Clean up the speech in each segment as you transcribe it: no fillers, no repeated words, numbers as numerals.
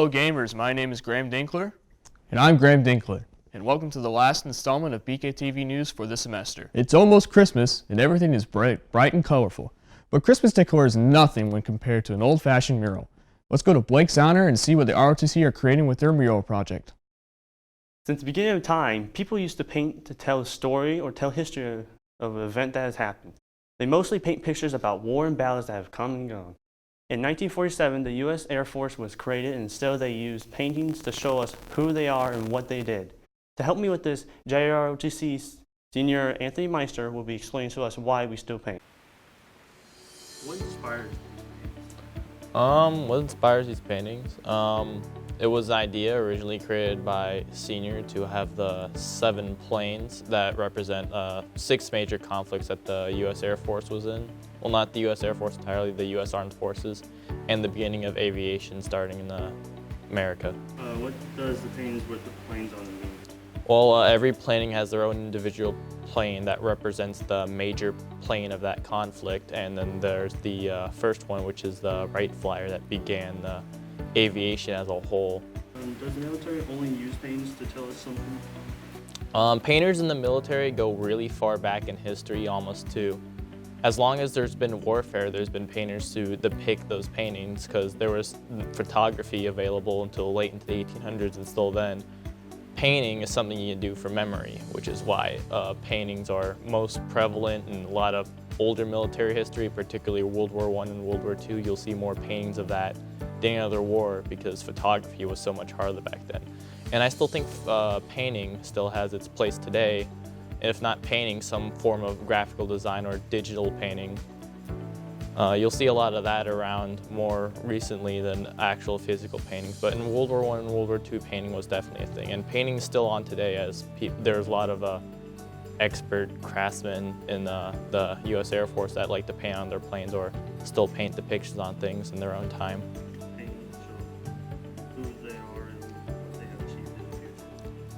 Hello gamers, my name is Graham Dinkler. And I'm Graham Dinkler. And welcome to the last installment of BKTV News for the semester. It's almost Christmas and everything is bright and colorful. But Christmas decor is nothing when compared to an old-fashioned mural. Let's go to Blake's Honor and see what the ROTC are creating with their mural project. Since the beginning of time, people used to paint to tell a story or tell history of an event that has happened. They mostly paint pictures about war and battles that have come and gone. In 1947, the U.S. Air Force was created, and still they used paintings to show us who they are and what they did. To help me with this, ROTC Senior Anthony Meister will be explaining to us why we still paint. What inspired you? What inspires these paintings? It was an idea originally created by Senior to have the 7 planes that represent 6 major conflicts that the U.S. Air Force was in. Well, not the U.S. Air Force entirely, the U.S. Armed Forces, and the beginning of aviation starting in America. What does the paintings with the planes on them mean? Well, every planing has their own individual plane that represents the major plane of that conflict, and then there's the first one, which is the Wright Flyer that began the aviation as a whole. Does the military only use paintings to tell us something? Painters in the military go really far back in history, almost to, as long as there's been warfare, there's been painters to depict those paintings, because there was photography available until late into the 1800s, and still then. Painting is something you do for memory, which is why paintings are most prevalent in a lot of older military history, particularly World War I and World War II. You'll see more paintings of that than any other war because photography was so much harder back then. And I still think painting still has its place today, if not painting, some form of graphical design or digital painting. You'll see a lot of that around more recently than actual physical paintings, but in World War I and World War II, painting was definitely a thing. And painting is still on today, as there's a lot of expert craftsmen in the U.S. Air Force that like to paint on their planes or still paint depictions on things in their own time. Paintings show who they are and what they have achieved in the future.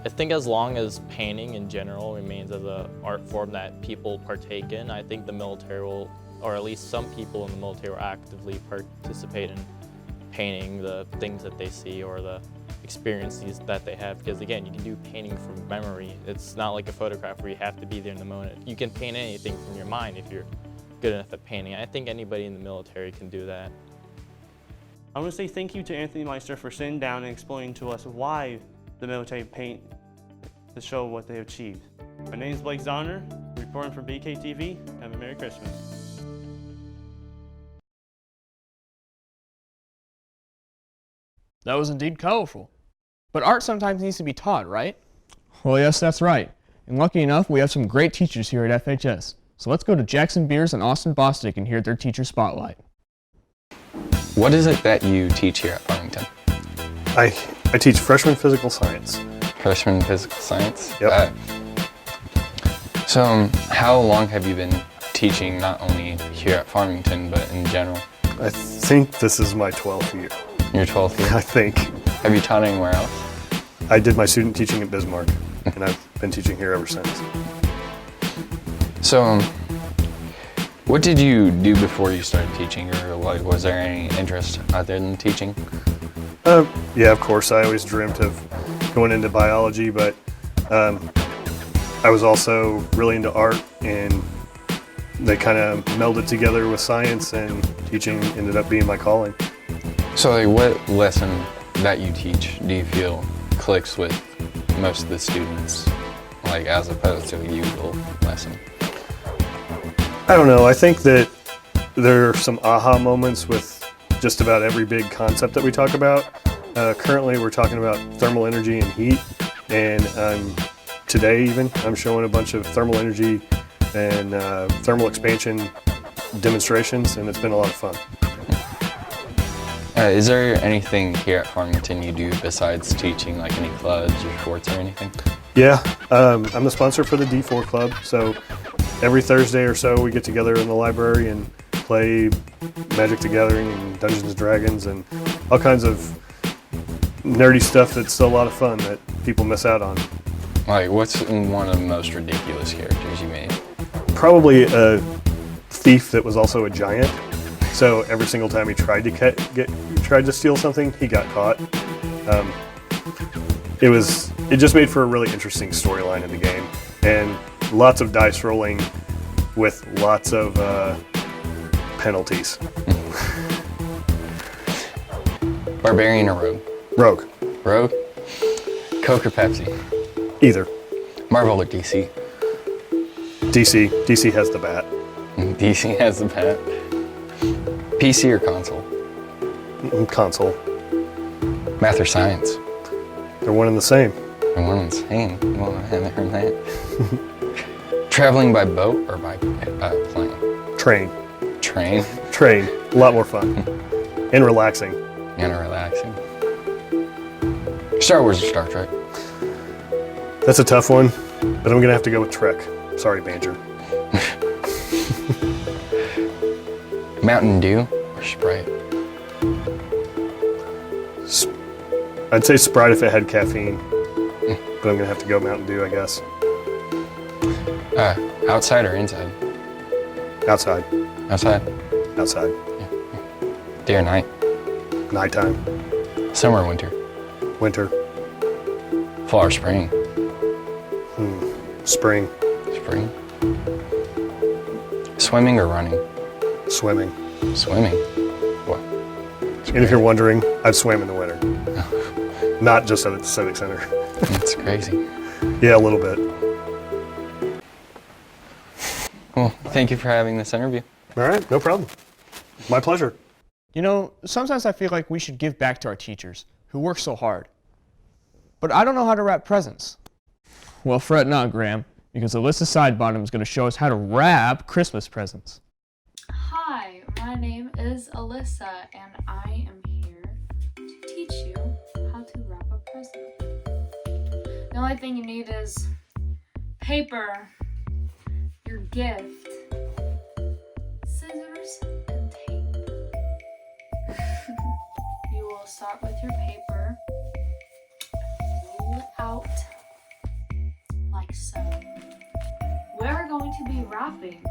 I think as long as painting in general remains as an art form that people partake in, I think the military will, or at least some people in the military, will actively participate in painting the things that they see or the experiences that they have. Because again, you can do painting from memory. It's not like a photograph where you have to be there in the moment. You can paint anything from your mind if you're good enough at painting. I think anybody in the military can do that. I want to say thank you to Anthony Meister for sitting down and explaining to us why the military paint to show what they achieved. My name is Blake Zonner, reporting for BKTV. Have a Merry Christmas. That was indeed colorful. But art sometimes needs to be taught, right? Well, yes, that's right. And lucky enough, we have some great teachers here at FHS. So let's go to Jackson Beers and Austin Bostic and hear their teacher spotlight. What is it that you teach here at Farmington? I teach freshman physical science. Freshman physical science? Yep. So how long have you been teaching, not only here at Farmington, but in general? I think this is my 12th year. Your 12th year? I think. Have you taught anywhere else? I did my student teaching at Bismarck, and I've been teaching here ever since. So, what did you do before you started teaching, or like, was there any interest out there in teaching? Yeah, of course. I always dreamt of going into biology, but I was also really into art, and they kind of melded together with science, and teaching ended up being my calling. So, like, what lesson that you teach do you feel clicks with most of the students, like, as opposed to a usual lesson? I don't know. I think that there are some aha moments with just about every big concept that we talk about. Currently, we're talking about thermal energy and heat, and today even, I'm showing a bunch of thermal energy and thermal expansion demonstrations, and it's been a lot of fun. Is there anything here at Farmington you do besides teaching, like any clubs or sports or anything? Yeah, I'm the sponsor for the D4 Club, so every Thursday or so we get together in the library and play Magic the Gathering and Dungeons and Dragons and all kinds of nerdy stuff that's a lot of fun that people miss out on. Like, what's one of the most ridiculous characters you made? Probably a thief that was also a giant. So every single time he tried to steal something, he got caught. It just made for a really interesting storyline in the game, and lots of dice rolling with lots of penalties. Barbarian or rogue? Rogue, Rogue? Coke or Pepsi? either. Marvel or DC? DC has the bat. DC has the bat. PC or console? Console. Math or science? They're one and the same. And one and the same. Well, I haven't heard that. Traveling by boat or by plane? Train. Train Train. A lot more fun. And relaxing. and relaxing. Star Wars or Star Trek? That's a tough one, but I'm gonna have to go with Trek. Sorry, Banjer. Mountain Dew or Sprite? I'd say Sprite if it had caffeine, but I'm gonna have to go Mountain Dew, I guess. Outside or inside? Outside. Outside. Outside. Day or night? Nighttime. Summer or winter? Winter. Fall or spring? Spring. Spring. Swimming or running? Swimming. Swimming. What? And if you're wondering, I've swam in the winter. Not just at the Civic Center. That's crazy. Yeah, a little bit. Well, thank you for having this interview. All right, no problem. My pleasure. You know, sometimes I feel like we should give back to our teachers who work so hard. But I don't know how to wrap presents. Well, fret not, Graham, because Alyssa Sidebottom is going to show us how to wrap Christmas presents. Hi, my name is Alyssa, and I am here to teach you how to wrap a present. The only thing you need is paper, your gift, scissors, and tape. You will start with your paper, roll it out like so. We're going to be wrapping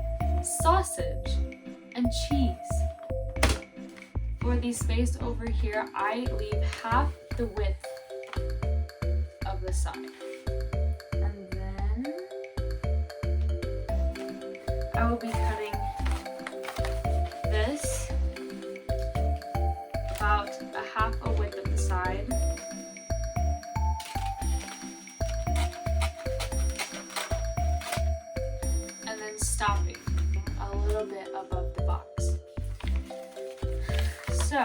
sausage and cheese. For the space over here, I leave half the width of the side. And then I will be cutting this about a half a width of the side. And then stopping a little bit above the box. So,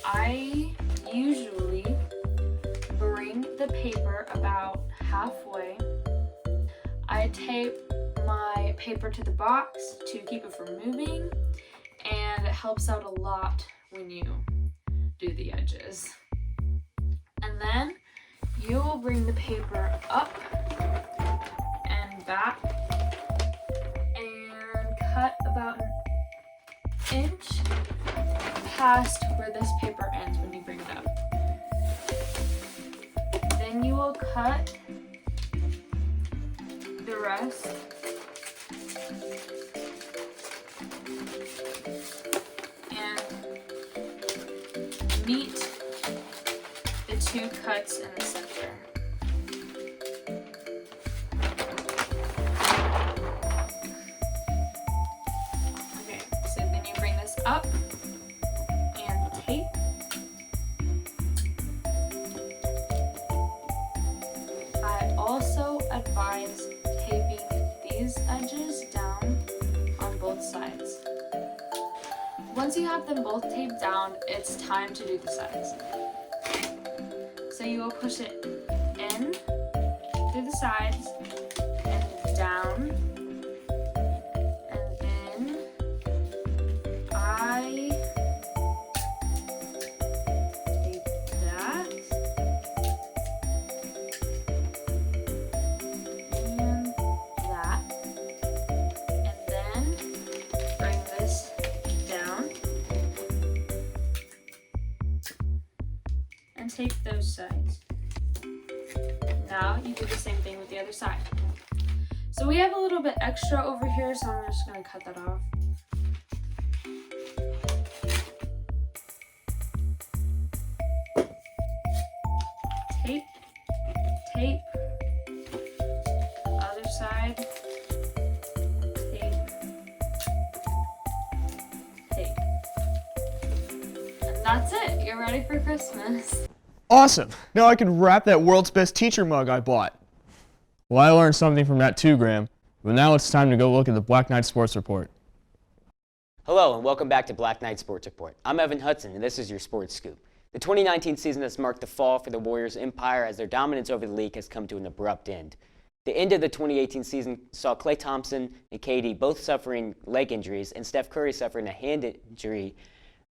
I usually bring the paper about halfway. I tape my paper to the box to keep it from moving, and it helps out a lot when you do the edges. And then you will bring the paper up and back and cut about an inch past where this paper ends when you bring it up. Then you will cut the rest and meet the two cuts in the center. Okay, so then you bring this up and tape. I also advise taping these edges down on both sides. Once you have them both taped down, it's time to do the sides. So you will push it in through the sides and down, and then I tape that and that, and then bring this down and tape those sides. Now you do the same thing with the other side. So we have a little bit extra over here, so I'm just going to cut that off. ready for Christmas. Awesome! Now I can wrap that world's best teacher mug I bought. Well, I learned something from that too, Graham. But now it's time to go look at the Black Knight Sports Report. Hello and welcome back to Black Knight Sports Report. I'm Evan Hutson and this is your sports scoop. The 2019 season has marked the fall for the Warriors empire as their dominance over the league has come to an abrupt end. The end of the 2018 season saw Klay Thompson and KD both suffering leg injuries and Steph Curry suffering a hand injury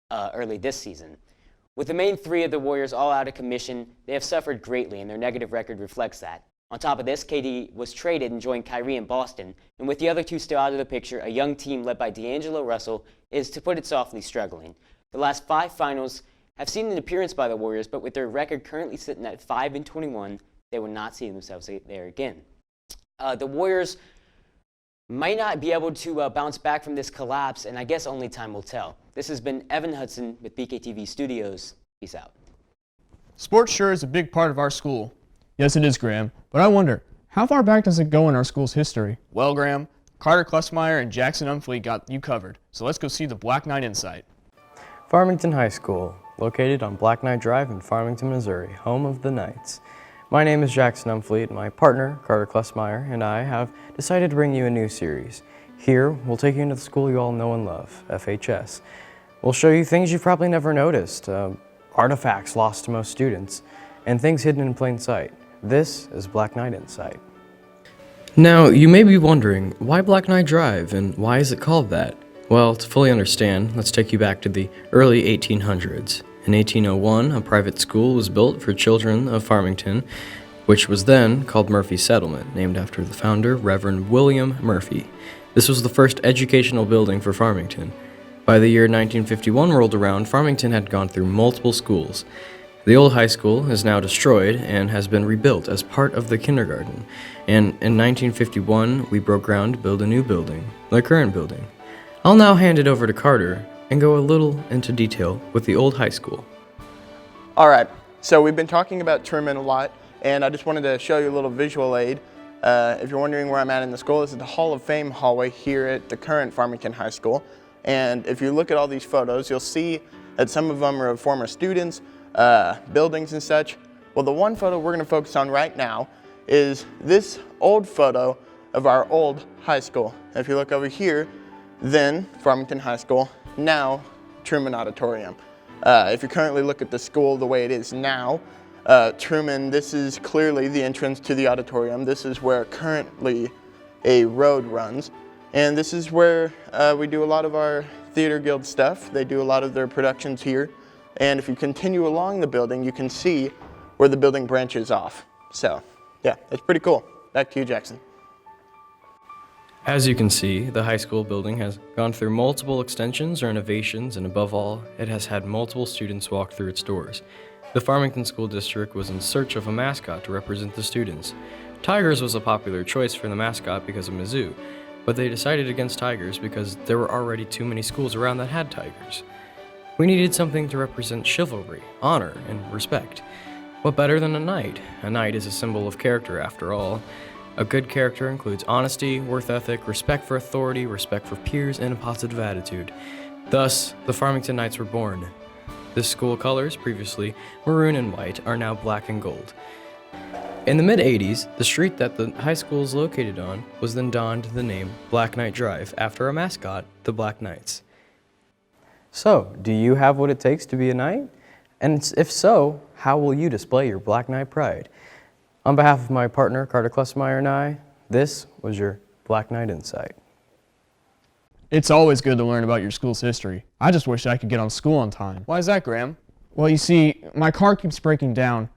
early this season. With the main three of the Warriors all out of commission, they have suffered greatly and their negative record reflects that. On top of this, KD was traded and joined Kyrie in Boston, and with the other two still out of the picture, a young team led by D'Angelo Russell is, to put it softly, struggling. The last 5 finals have seen an appearance by the Warriors, but with their record currently sitting at 5-21, they will not see themselves there again. The Warriors might not be able to bounce back from this collapse, and I guess only time will tell. This has been Evan Hutson with BKTV Studios. Peace out. Sports sure is a big part of our school. Yes, it is, Graham. But I wonder, how far back does it go in our school's history? Well, Graham, Carter Klussmeyer and Jackson Unfleet got you covered, so let's go see the Black Knight Insight. Farmington High School, located on Black Knight Drive in Farmington, Missouri, home of the Knights. My name is Jackson Unfleet, and my partner, Carter Klussmeyer, and I have decided to bring you a new series. Here, we'll take you into the school you all know and love, FHS. We'll show you things you've probably never noticed, artifacts lost to most students, and things hidden in plain sight. This is Black Knight Insight. Now, you may be wondering, why Black Knight Drive, and why is it called that? Well, to fully understand, let's take you back to the early 1800s. In 1801, a private school was built for children of Farmington, which was then called Murphy Settlement, named after the founder, Reverend William Murphy. This was the first educational building for Farmington. By the year 1951 rolled around, Farmington had gone through multiple schools. The old high school is now destroyed and has been rebuilt as part of the kindergarten. And in 1951, we broke ground to build a new building, the current building. I'll now hand it over to Carter and go a little into detail with the old high school. All right, so we've been talking about Truman a lot, and I just wanted to show you a little visual aid. If you're wondering where I'm at in the school, this is the Hall of Fame hallway here at the current Farmington High School. And if you look at all these photos, you'll see that some of them are of former students, buildings and such. Well, the one photo we're going to focus on right now is this old photo of our old high school. If you look over here, then Farmington High School, now Truman Auditorium. If you currently look at the school the way it is now, Truman, this is clearly the entrance to the auditorium. This is where currently a road runs. And this is where we do a lot of our Theater Guild stuff. They do a lot of their productions here. And if you continue along the building, you can see where the building branches off. So, yeah, it's pretty cool. Back to you, Jackson. As you can see, the high school building has gone through multiple extensions, renovations, and above all, it has had multiple students walk through its doors. The Farmington School District was in search of a mascot to represent the students. Tigers was a popular choice for the mascot because of Mizzou, but they decided against tigers because there were already too many schools around that had tigers. We needed something to represent chivalry, honor, and respect. What better than a knight? A knight is a symbol of character after all. A good character includes honesty, work ethic, respect for authority, respect for peers, and a positive attitude. Thus, the Farmington Knights were born. The school colors, previously maroon and white, are now black and gold. In the mid-'80s, the street that the high school is located on was then donned the name Black Knight Drive after a mascot, the Black Knights. So, do you have what it takes to be a knight? And if so, how will you display your Black Knight pride? On behalf of my partner, Carter Klussmeyer, and I, this was your Black Knight Insight. It's always good to learn about your school's history. I just wish I could get on school on time. Why is that, Graham? Well, you see, my car keeps breaking down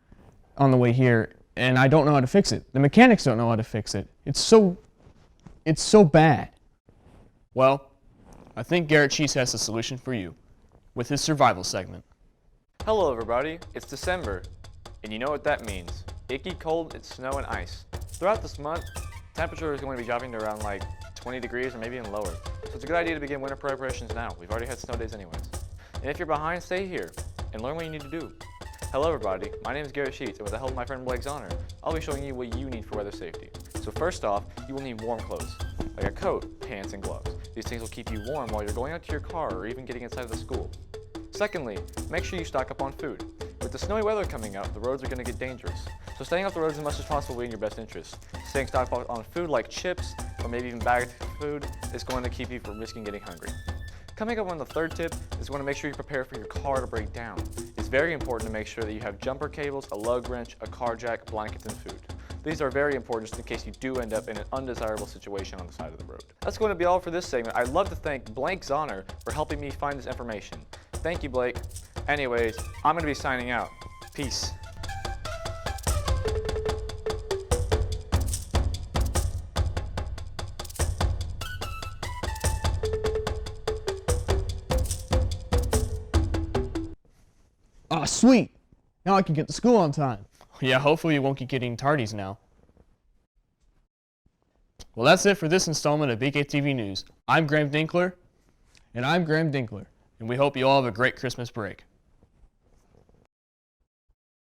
on the way here, and I don't know how to fix it. The mechanics don't know how to fix it. It's so bad. Well, I think Garrett Cheese has a solution for you with his survival segment. Hello everybody, it's December, and you know what that means. Icky cold, it's snow and ice. Throughout this month, temperature is going to be dropping to around like 20 degrees or maybe even lower. So it's a good idea to begin winter preparations now. We've already had snow days anyways. And if you're behind, stay here and learn what you need to do. Hello everybody, my name is Garrett Sheets, and with the help of my friend Blake's honor, I'll be showing you what you need for weather safety. So first off, you will need warm clothes, like a coat, pants, and gloves. These things will keep you warm while you're going out to your car or even getting inside of the school. Secondly, make sure you stock up on food. With the snowy weather coming up, the roads are going to get dangerous. So staying off the roads as much as possible will be in your best interest. Staying stocked up on food like chips or maybe even bagged food is going to keep you from risking getting hungry. Coming up on the third tip is going to make sure you prepare for your car to break down. It's very important to make sure that you have jumper cables, a lug wrench, a car jack, blankets, and food. These are very important just in case you do end up in an undesirable situation on the side of the road. That's going to be all for this segment. I'd love to thank Blake Zahner for helping me find this information. Thank you, Blake. Anyways, I'm going to be signing out. Peace. Ah, sweet! Now I can get to school on time. Yeah, hopefully you won't keep getting tardies now. Well, that's it for this installment of BKTV News. I'm Graham Dinkler. And I'm Graham Dinkler. And we hope you all have a great Christmas break.